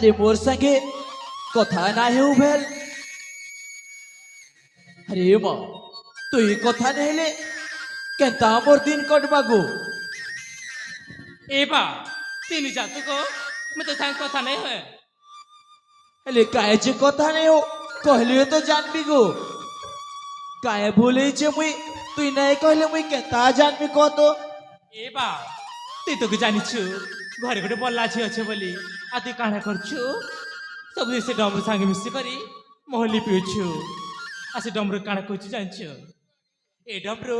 আরে মোর সঙ্গে কথা না হেউ ভেল। আরে মা তুই কথা নেলে কেনতা মোর দিন কটবা গো। एबा तीन जातु को मैं तो सांग कथा नहीं है हेले काहे जे কথা নেই हो कहले तो जानबी गो। काहे भूले जे मुई তুই নাই कहले मुई केनता जानबी को तो। एबा তুই তো জানিছু ঘরে গোটে বল্লা ঝিଅ আছে বলি আর তুই কাଣା করছু ସବୁ ସେ ଡମ୍ବରୁ ସାଙ୍ଗେ ମିଶିକରି ମହଲି ପିଉଛୁ ଆଉ ସେ ଡମ୍ବରୁ କାଣା କହୁଛୁ ଜାଣିଛୁ ଏ ଡମ୍ବରୁ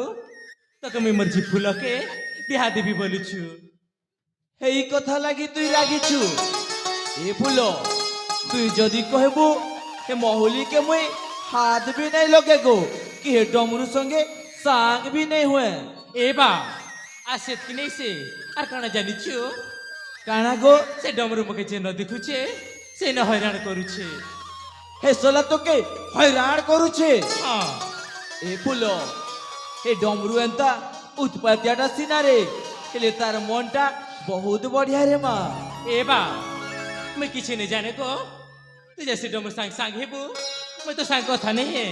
তোকে মুই মোর ঝি ফুলকে বিহা দেবি বলুছু হেই কথা লাগি তুই রাগিছু। এ ফুল তুই যদি কহবু হে মহুলি के मुई हाथ भी नहीं लगे गो कि हे डमरू संगे सांग भी नहीं हुए। एबा আর সেতকি নেই সে আর কাଣା জানিছু काना गो সে ডমরু মুখে যে ন দেখুছে সে ন হয়রান করুছে हे सोला तो के हैरान करूछे। হ্যাঁ ए फुलो हे डमरू एंता उत्पत्तियाटा सीना रे हेले तार मनटा बहुत बढ़िया रे माँ। एबा मैं किसी नहीं जाने को तू जैसे डमरू सांग सांग हेबू मैं तो सांग कथा नहीं है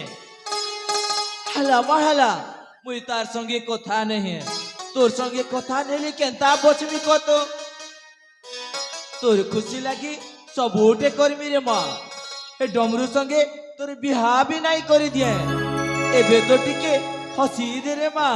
हला महला मुई तार संगे कथा नहीं तोर संगे कथा नहीं केनता बचमी को तो तोर खुशी लगी सबूटे करमी रे माँ। हे डमरू संगे तोर बिहा भी नहीं कर दिए एबे तो टिके हसी दे रे माँ।